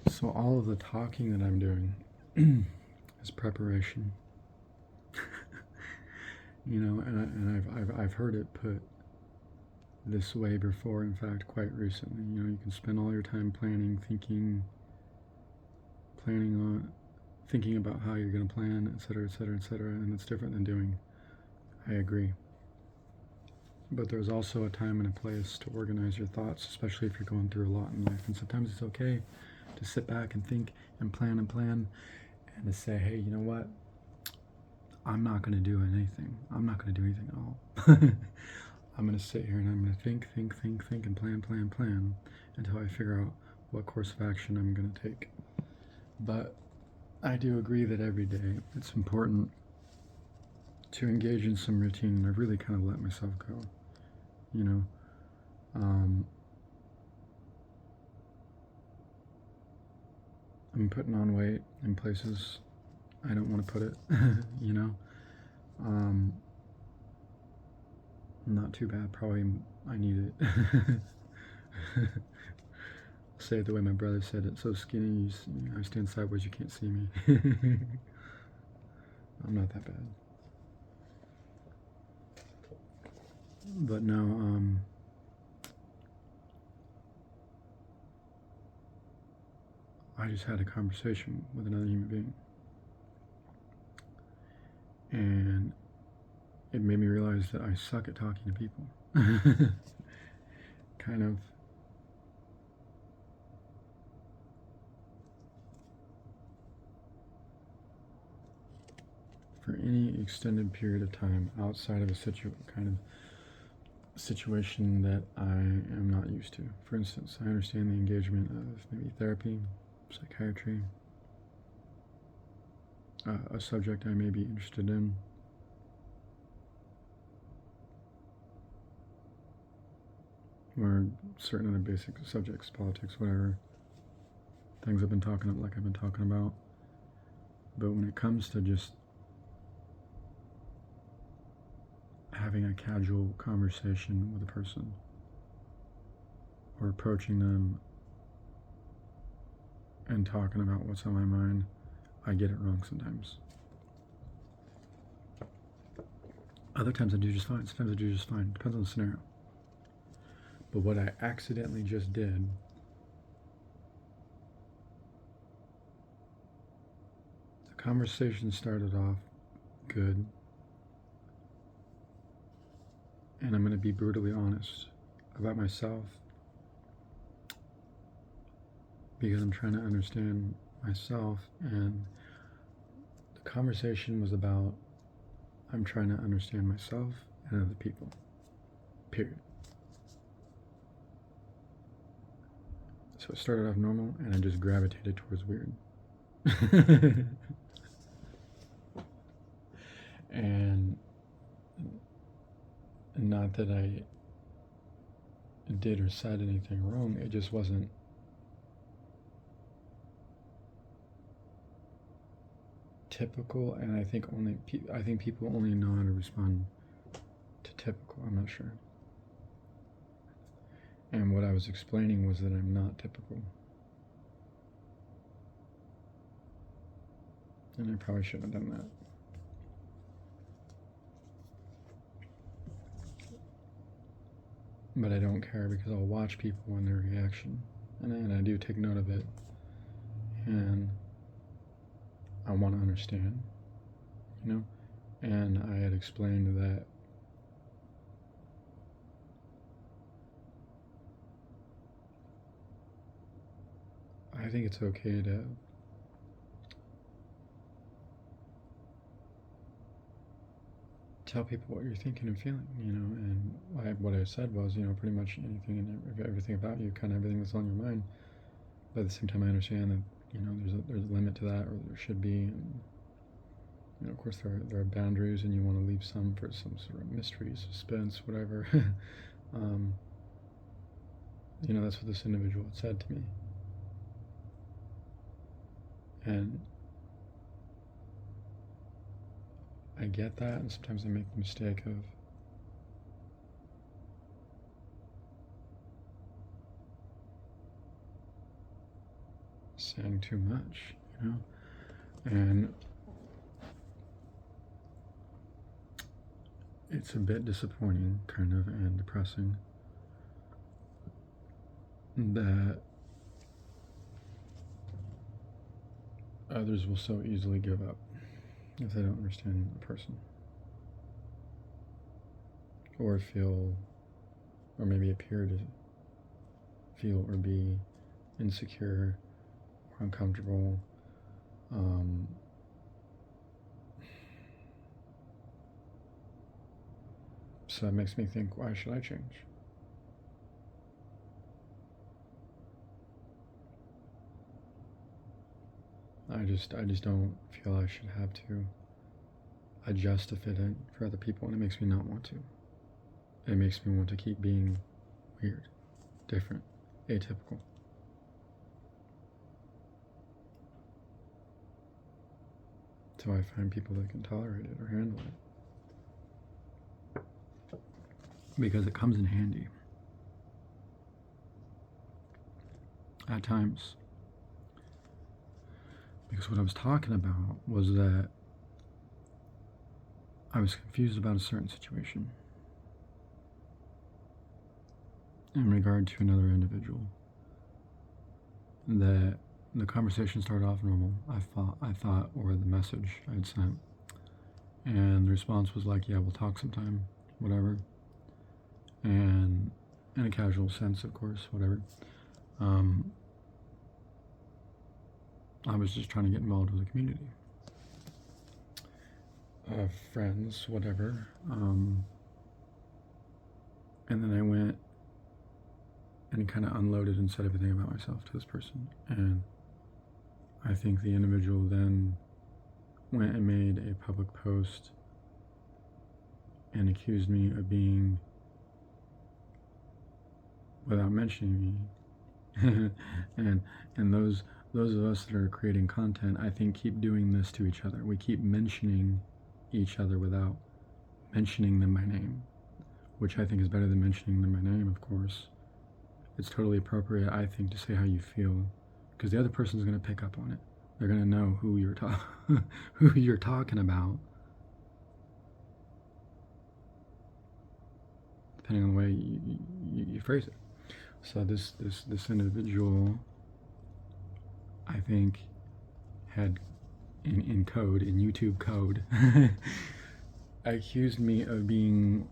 So all of the talking that I'm doing is preparation. And I've heard it put this way before. In fact, quite recently. You can spend all your time planning, thinking about how you're going to plan, etc., etc., etc., and it's different than doing. I agree. But there's also a time and a place to organize your thoughts, especially if you're going through a lot in life. And sometimes it's okay to sit back and think and plan, and to say, hey, you know what? I'm not going to do anything. I'm not going to do anything at all. I'm going to sit here and I'm going to think, and plan until I figure out what course of action I'm going to take. But I do agree that every day it's important to engage in some routine, and I've really kind of let myself go. I'm putting on weight in places I don't want to put it. Not too bad. Probably I need it. Say it the way my brother said it. So skinny, I stand sideways, you can't see me. I'm not that bad. But no, I just had a conversation with another human being. And it made me realize that I suck at talking to people. Kind of. For any extended period of time outside of a kind of situation that I am not used to. For instance, I understand the engagement of maybe therapy, psychiatry, a subject I may be interested in. Or certain other basic subjects, politics, whatever. Things I've been talking about. But when it comes to just having a casual conversation with a person or approaching them and talking about what's on my mind, I get it wrong sometimes. Other times I do just fine. Sometimes I do just fine. Depends on the scenario. But what I accidentally just did the conversation started off good, and I'm going to be brutally honest about myself because I'm trying to understand myself, and the conversation was about I'm trying to understand myself and other people, period. So it started off normal, and I just gravitated towards weird. And not that I did or said anything wrong, it just wasn't typical, and I think people only know how to respond to typical. I'm not sure. And what I was explaining was that I'm not typical. And I probably shouldn't have done that. But I don't care because I'll watch people and their reaction. And I do take note of it. And I want to understand, And I had explained that I think it's okay to tell people what you're thinking and feeling, and what I said was, pretty much anything and everything about you, kind of everything that's on your mind. But at the same time, I understand that, there's a limit to that, or there should be, and, of course there are boundaries, and you want to leave some for some sort of mystery, suspense, whatever. That's what this individual had said to me. And I get that, and sometimes I make the mistake of saying too much, you know? And it's a bit disappointing, kind of, and depressing that others will so easily give up if they don't understand a person, or feel, or maybe appear to feel or be insecure or uncomfortable. So that makes me think, why should I change? I just don't feel I should have to adjust to fit in for other people, and it makes me not want to. It makes me want to keep being weird, different, atypical. So I find people that can tolerate it or handle it, because it comes in handy at times. Because what I was talking about was that I was confused about a certain situation in regard to another individual. That the conversation started off normal, I thought, or the message I had sent. And the response was like, yeah, we'll talk sometime, whatever. And in a casual sense, of course, whatever. I was just trying to get involved with the community. Friends, whatever. And then I went and kind of unloaded and said everything about myself to this person. And I think the individual then went and made a public post and accused me of being, without mentioning me, and those of us that are creating content, I think, keep doing this to each other. We keep mentioning each other without mentioning them by name, which I think is better than mentioning them by name, of course. It's totally appropriate, I think, to say how you feel, because the other person's going to pick up on it. They're going to know who you're who you're talking about, depending on the way you phrase it. So this individual, I think, had in code, in YouTube code, accused me of being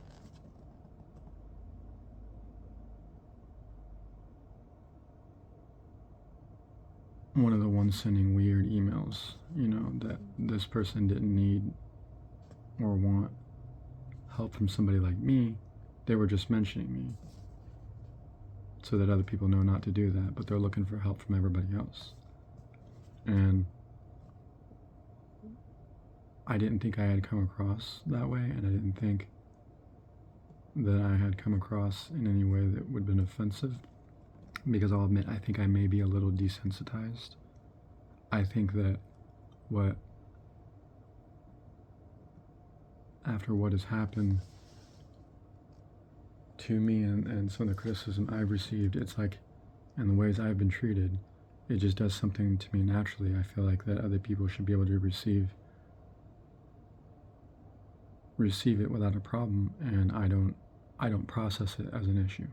one of the ones sending weird emails, you know, that this person didn't need or want help from somebody like me. They were just mentioning me so that other people know not to do that, but they're looking for help from everybody else. And I didn't think I had come across that way, and I didn't think that I had come across in any way that would have been offensive, because I'll admit, I think I may be a little desensitized. I think that after what has happened to me and some of the criticism I've received, it's like, and the ways I've been treated, it just does something to me naturally. I feel like that other people should be able to receive it without a problem, and I don't process it as an issue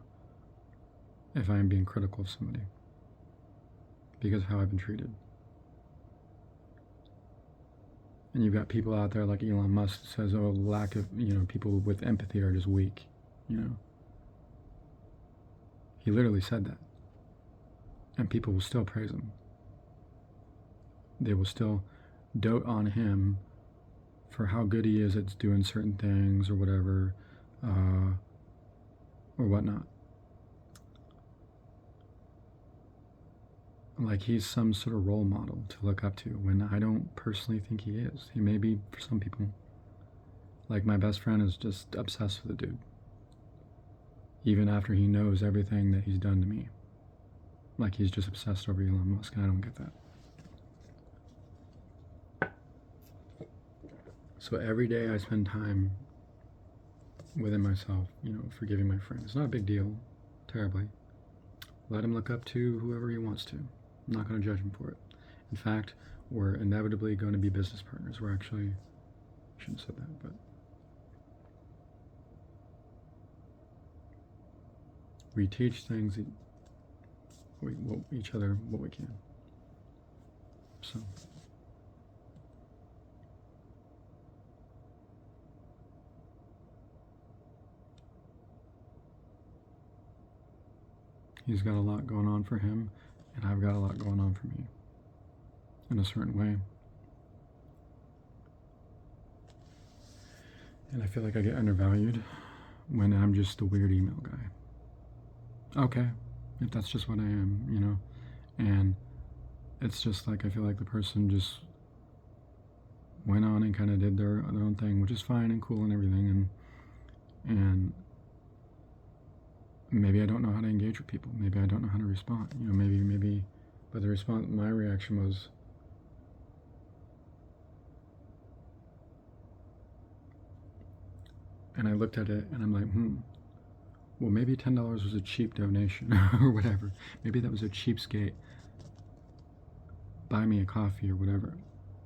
if I'm being critical of somebody because of how I've been treated. And you've got people out there like Elon Musk says, oh, lack of, people with empathy are just weak, He literally said that. And people will still praise him. They will still dote on him for how good he is at doing certain things or whatever, or whatnot. Like he's some sort of role model to look up to, when I don't personally think he is. He may be for some people. Like my best friend is just obsessed with the dude, even after he knows everything that he's done to me. Like he's just obsessed over Elon Musk, and I don't get that. So every day I spend time within myself, forgiving my friend. It's not a big deal, terribly. Let him look up to whoever he wants to. I'm not going to judge him for it. In fact, we're inevitably going to be business partners. We're actually, I shouldn't have said that, but we teach things, each other what we can. So. He's got a lot going on for him, and I've got a lot going on for me, in a certain way. And I feel like I get undervalued when I'm just the weird email guy. Okay, if that's just what I am, you know? And it's just like I feel like the person just went on and kind of did their own thing, which is fine and cool and everything, and maybe I don't know how to engage with people. Maybe I don't know how to respond. You know, maybe, but the response, my reaction was, and I looked at it and I'm like, well, maybe $10 was a cheap donation or whatever. Maybe that was a cheapskate. Buy me a coffee or whatever.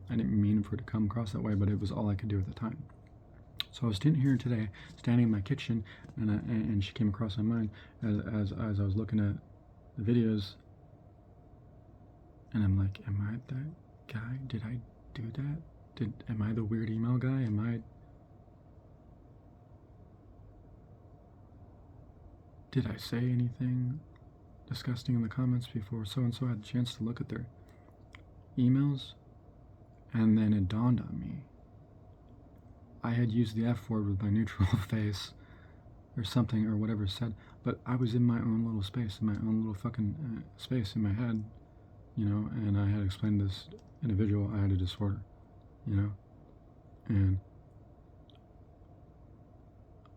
I didn't mean for it to come across that way, but it was all I could do at the time. So I was sitting here today, standing in my kitchen, and she came across my mind as I was looking at the videos, and I'm like, am I that guy? Did I do that? Am I the weird email guy? Did I say anything disgusting in the comments before so-and-so had a chance to look at their emails? And then it dawned on me. I had used the F word with my neutral face or something or whatever said, but I was in my own little space, in my own little fucking space in my head, you know, and I had explained to this individual I had a disorder, you know, and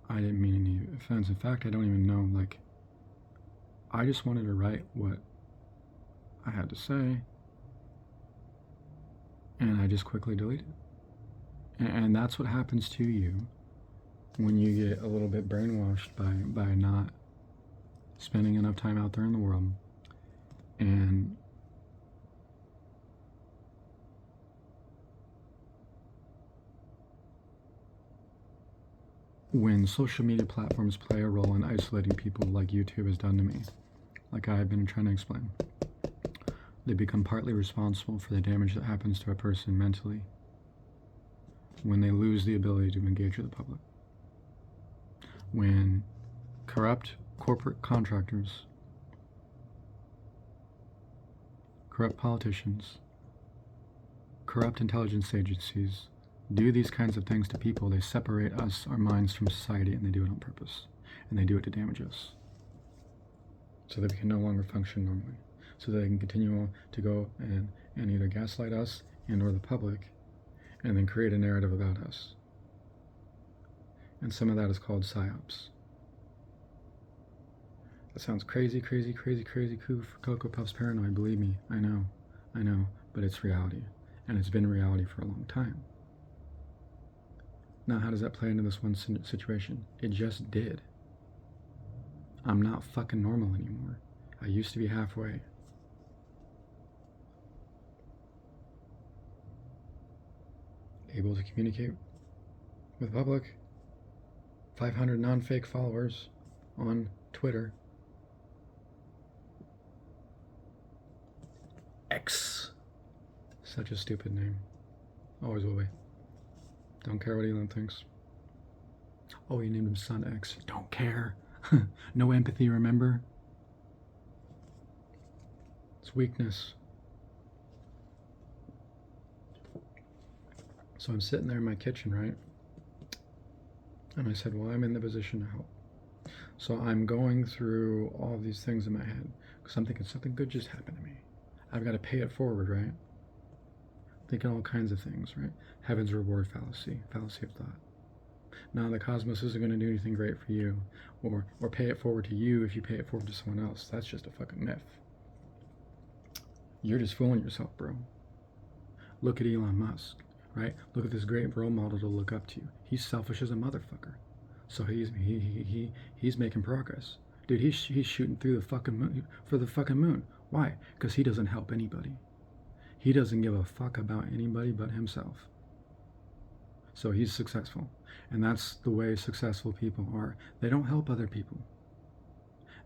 I didn't mean any offense. In fact, I don't even know, like, I just wanted to write what I had to say, and I just quickly deleted it. And that's what happens to you when you get a little bit brainwashed by not spending enough time out there in the world. And when social media platforms play a role in isolating people like YouTube has done to me, like I've been trying to explain, they become partly responsible for the damage that happens to a person mentally when they lose the ability to engage with the public. When corrupt corporate contractors, corrupt politicians, corrupt intelligence agencies do these kinds of things to people, they separate us, our minds, from society, and they do it on purpose. And they do it to damage us, so that we can no longer function normally, so that they can continue to go and either gaslight us and or the public, and then create a narrative about us. And some of that is called psyops. That sounds crazy, Cocoa Puffs paranoid, believe me, I know, but it's reality, and it's been reality for a long time. Now, how does that play into this one situation? It just did. I'm not fucking normal anymore. I used to be halfway. Able to communicate with the public. 500 non-fake followers on Twitter. X. Such a stupid name. Always will be. Don't care what Elon thinks. Oh, he named him Son X. Don't care. No empathy, remember? It's weakness. So I'm sitting there in my kitchen, right? And I said, well, I'm in the position to help. So I'm going through all of these things in my head, because I'm thinking something good just happened to me. I've got to pay it forward, right? Thinking all kinds of things, right? Heaven's reward fallacy, fallacy of thought. Now the cosmos isn't going to do anything great for you, or pay it forward to you if you pay it forward to someone else. That's just a fucking myth. You're just fooling yourself, bro. Look at Elon Musk, right? Look at this great role model to look up to. He's selfish as a motherfucker. So he's making progress. Dude, he's shooting through the fucking moon, for the fucking moon. Why? Because he doesn't help anybody. He doesn't give a fuck about anybody but himself. So he's successful. And that's the way successful people are. They don't help other people.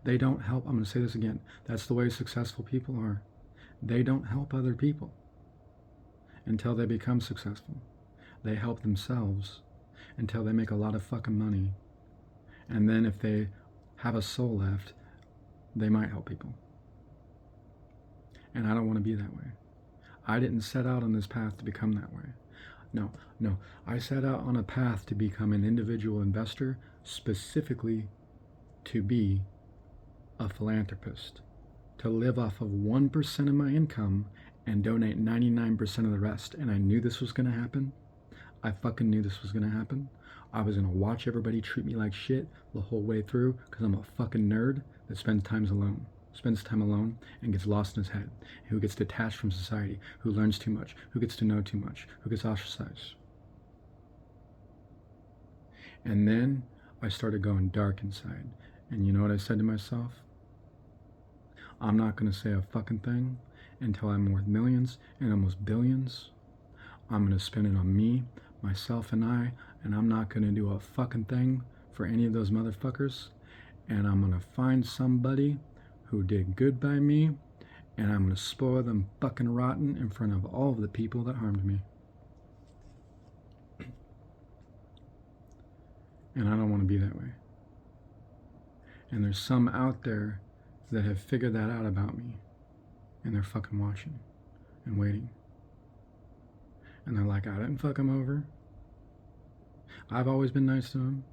They don't help. I'm going to say this again. That's the way successful people are. They don't help other people until they become successful. They help themselves until they make a lot of fucking money. And then if they have a soul left, they might help people. And I don't want to be that way. I didn't set out on this path to become that way. No. I set out on a path to become an individual investor, specifically to be a philanthropist, to live off of 1% of my income and donate 99% of the rest. And I knew this was going to happen. I fucking knew this was going to happen. I was going to watch everybody treat me like shit the whole way through because I'm a fucking nerd that spends time alone and gets lost in his head, who gets detached from society, who learns too much, who gets to know too much, who gets ostracized. And then I started going dark inside. And you know what I said to myself? I'm not going to say a fucking thing until I'm worth millions and almost billions. I'm going to spend it on me, myself, and I'm not going to do a fucking thing for any of those motherfuckers. And I'm going to find somebody who did good by me, and I'm going to spoil them fucking rotten in front of all of the people that harmed me. And I don't want to be that way. And there's some out there that have figured that out about me, and they're fucking watching and waiting. And they're like, I didn't fuck him over. I've always been nice to him.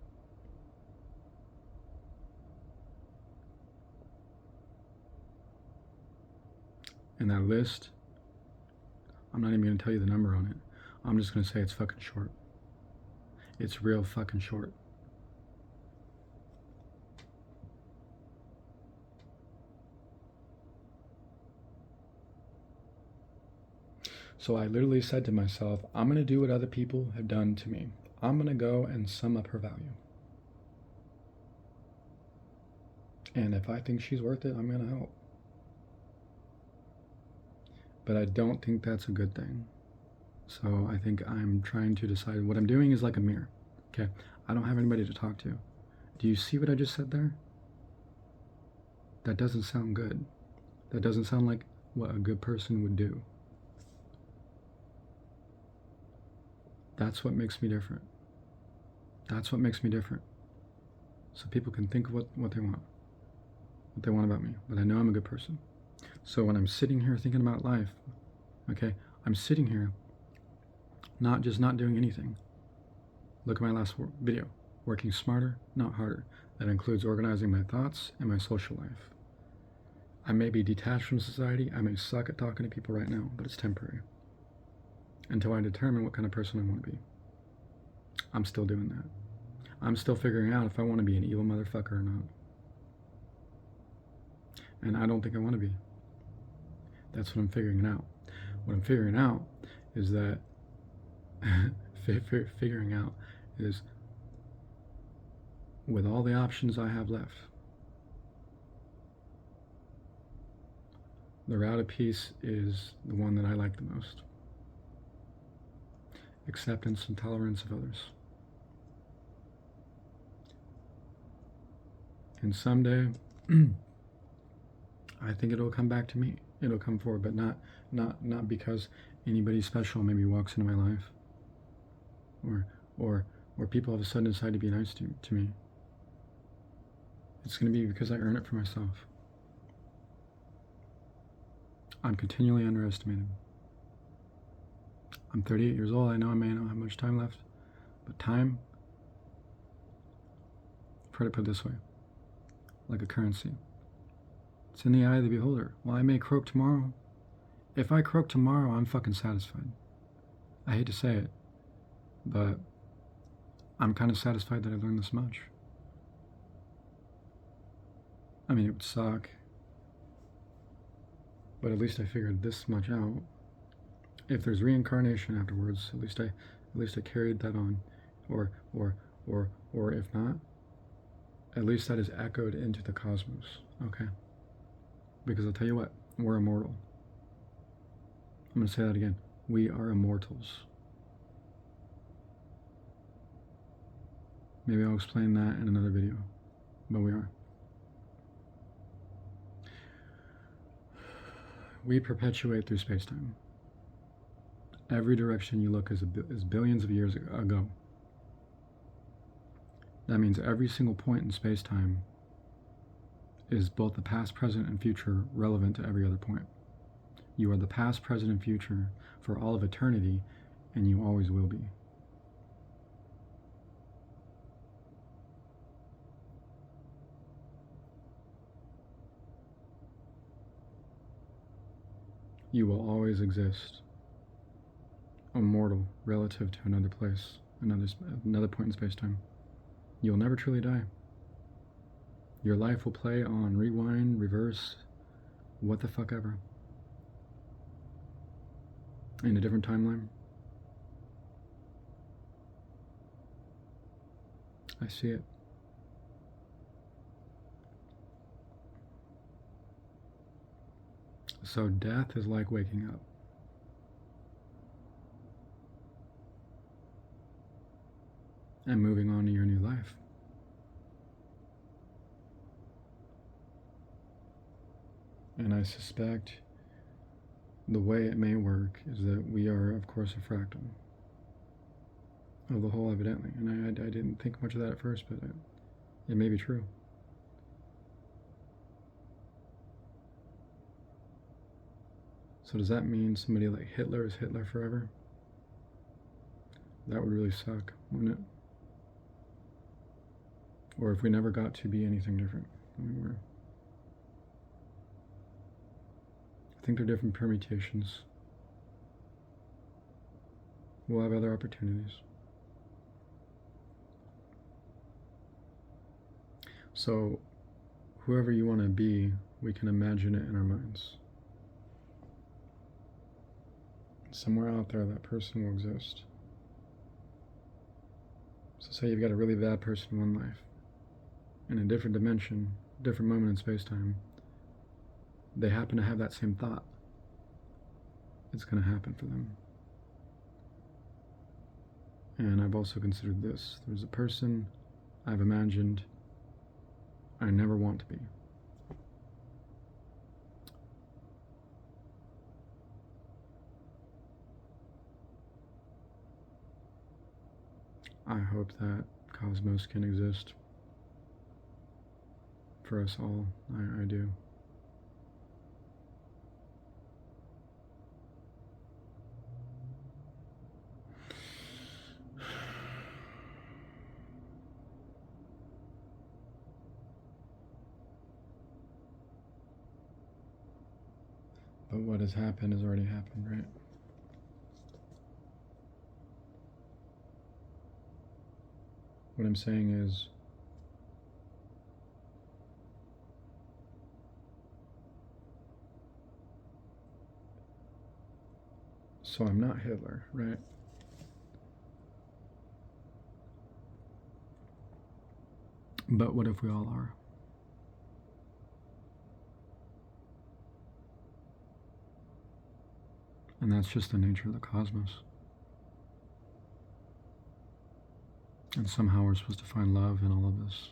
And that list, I'm not even going to tell you the number on it. I'm just going to say it's fucking short. It's real fucking short. So I literally said to myself, I'm going to do what other people have done to me. I'm going to go and sum up her value. And if I think she's worth it, I'm going to help. But I don't think that's a good thing. So I think I'm trying to decide. What I'm doing is like a mirror. Okay, I don't have anybody to talk to. Do you see what I just said there? That doesn't sound good. That doesn't sound like what a good person would do. That's what makes me different. That's what makes me different. So people can think of what they want about me. But I know I'm a good person. So when I'm sitting here thinking about life, okay, I'm sitting here not doing anything. Look at my last video. Working smarter, not harder. That includes organizing my thoughts and my social life. I may be detached from society. I may suck at talking to people right now, but it's temporary. Until I determine what kind of person I want to be. I'm still doing that. I'm still figuring out if I want to be an evil motherfucker or not. And I don't think I want to be. That's what I'm figuring out. What I'm figuring out is that figuring out is with all the options I have left, the route of peace is the one that I like the most. Acceptance and tolerance of others. And someday, I think it'll come back to me. It'll come forward, but not because anybody special maybe walks into my life, or people all of a sudden decide to be nice to me. It's going to be because I earn it for myself. I'm continually underestimated. I'm 38 years old. I know I may not have much time left, but time, try to put it this way, like a currency. It's in the eye of the beholder. Well, I may croak tomorrow. If I croak tomorrow, I'm fucking satisfied. I hate to say it, but I'm kind of satisfied that I learned this much. I mean, it would suck, but at least I figured this much out. If there's reincarnation afterwards, at least I carried that on, or if not, at least that is echoed into the cosmos. Okay. Because I'll tell you what, We're immortal. I'm going to say that again. We are immortals. Maybe I'll explain that in another video, but we are. We perpetuate through space-time. Every direction you look is billions of years ago. That means every single point in space-time is both the past, present, and future relevant to every other point. You are the past, present, and future for all of eternity, and you always will be. You will always exist, immortal relative to another place, another point in space-time. You'll never truly die. Your life will play on rewind, reverse, what the fuck ever. In a different timeline. I see it. So death is like waking up. And moving on to your new life. And I suspect the way it may work is that we are, of course, a fractal of the whole, evidently. And I didn't think much of that at first, but it may be true. So does that mean somebody like Hitler is Hitler forever? That would really suck, wouldn't it? Or if we never got to be anything different. I mean, I think they're different permutations. We'll have other opportunities. So, whoever you want to be, we can imagine it in our minds. Somewhere out there, that person will exist. So say you've got a really bad person in one life. In a different dimension, different moment in space-time, they happen to have that same thought. It's going to happen for them. And I've also considered this. There's a person I've imagined I never want to be. I hope that cosmos can exist for us all. I do. But what has happened has already happened, right? What I'm saying is, so I'm not Hitler, right? But what if we all are? And that's just the nature of the cosmos. And somehow we're supposed to find love in all of this.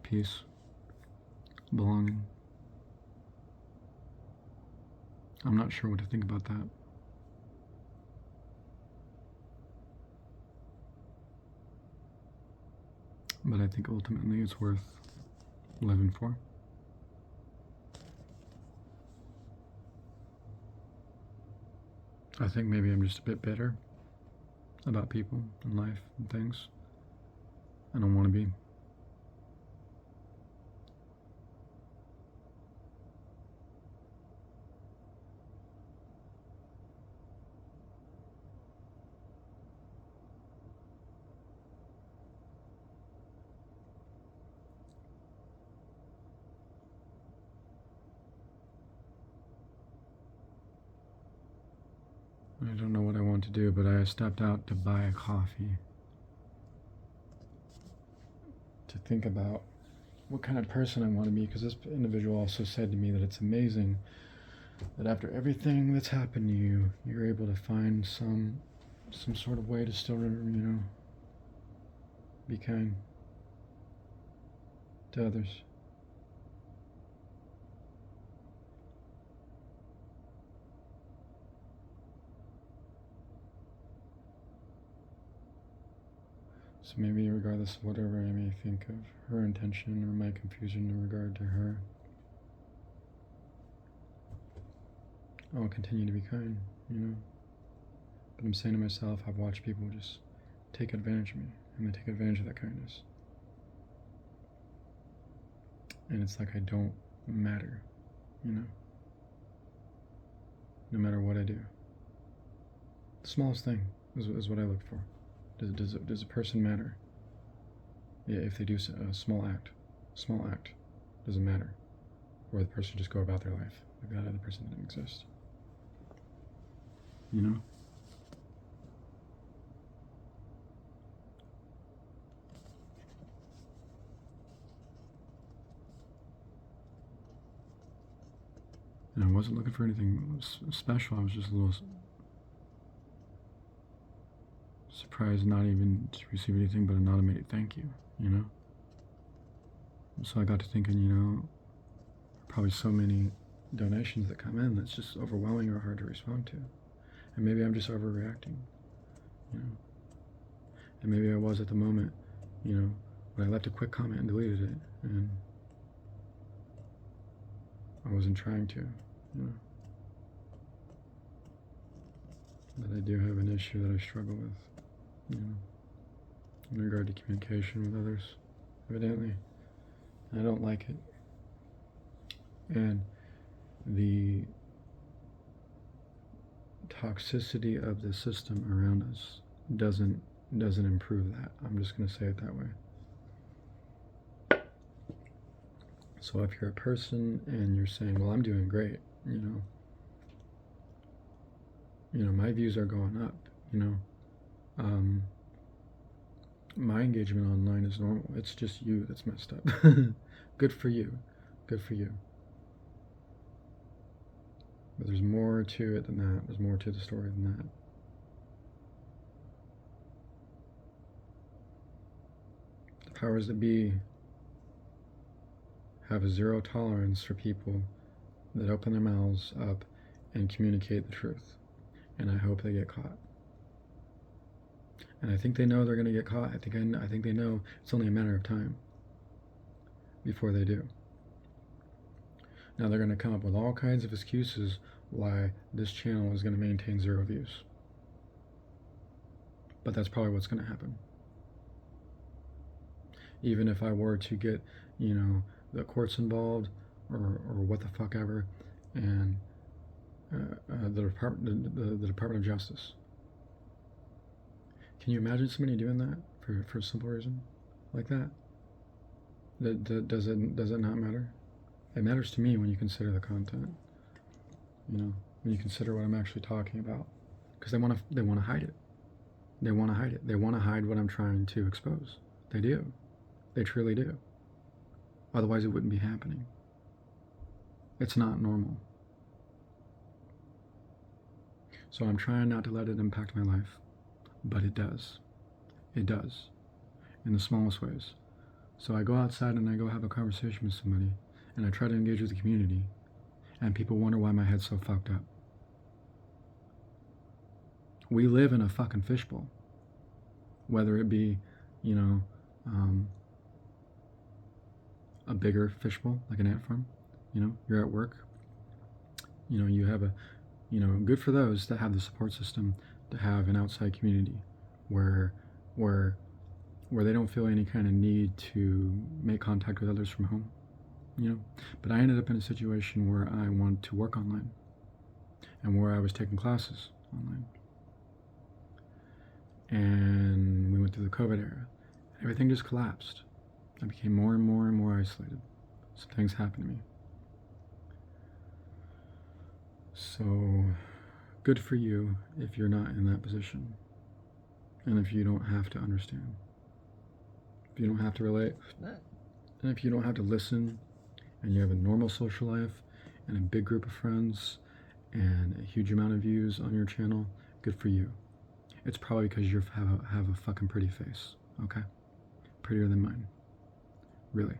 Peace. Belonging. I'm not sure what to think about that. But I think ultimately it's worth living for. I think maybe I'm just a bit bitter about people and life and things. I don't want to be. I don't know what I want to do, but I stepped out to buy a coffee to think about what kind of person I want to be, because this individual also said to me that it's amazing that after everything that's happened to you, you're able to find some sort of way to still, be kind to others. So maybe regardless of whatever I may think of her intention or my confusion in regard to her, I'll continue to be kind, But I'm saying to myself, I've watched people just take advantage of me, and they take advantage of that kindness. And it's like I don't matter, no matter what I do. The smallest thing is what I look for. Does a person matter? Yeah, if they do a small act, doesn't matter. Or the person just go about their life like that other person didn't exist. And I wasn't looking for anything special. I was just a little surprised not even to receive anything but an automated thank you, And so I got to thinking, probably so many donations that come in that's just overwhelming or hard to respond to. And maybe I'm just overreacting, And maybe I was at the moment, but I left a quick comment and deleted it, and I wasn't trying to, But I do have an issue that I struggle with, in regard to communication with others, evidently. I don't like it. And the toxicity of the system around us doesn't improve that. I'm just going to say it that way. So if you're a person and you're saying, well, I'm doing great, my views are going up, my engagement online is normal. It's just you that's messed up. Good for you. Good for you. But there's more to it than that. There's more to the story than that. The powers that be have a zero tolerance for people that open their mouths up and communicate the truth. And I hope they get caught. And I think they know they're going to get caught. I think they know it's only a matter of time before they do. Now they're going to come up with all kinds of excuses why this channel is going to maintain 0 views. But that's probably what's going to happen. Even if I were to get, the courts involved or what the fuck ever, and the Department of Justice. Can you imagine somebody doing that for a simple reason like that? Does it not matter? It matters to me when you consider the content. When you consider what I'm actually talking about, because they want to hide it. They want to hide it. They want to hide what I'm trying to expose. They do. They truly do. Otherwise, it wouldn't be happening. It's not normal. So I'm trying not to let it impact my life. But it does. It does. In the smallest ways. So I go outside and I go have a conversation with somebody, and I try to engage with the community, and people wonder why my head's so fucked up. We live in a fucking fishbowl. Whether it be, a bigger fishbowl, like an ant farm, you're at work, you have a, good for those that have the support system to have an outside community where they don't feel any kind of need to make contact with others from home, But I ended up in a situation where I wanted to work online and where I was taking classes online. And we went through the COVID era. Everything just collapsed. I became more and more and more isolated. Some things happened to me. So, good for you if you're not in that position. And if you don't have to understand. If you don't have to relate. And if you don't have to listen and you have a normal social life and a big group of friends and a huge amount of views on your channel, good for you. It's probably because you have a fucking pretty face, okay? Prettier than mine. Really.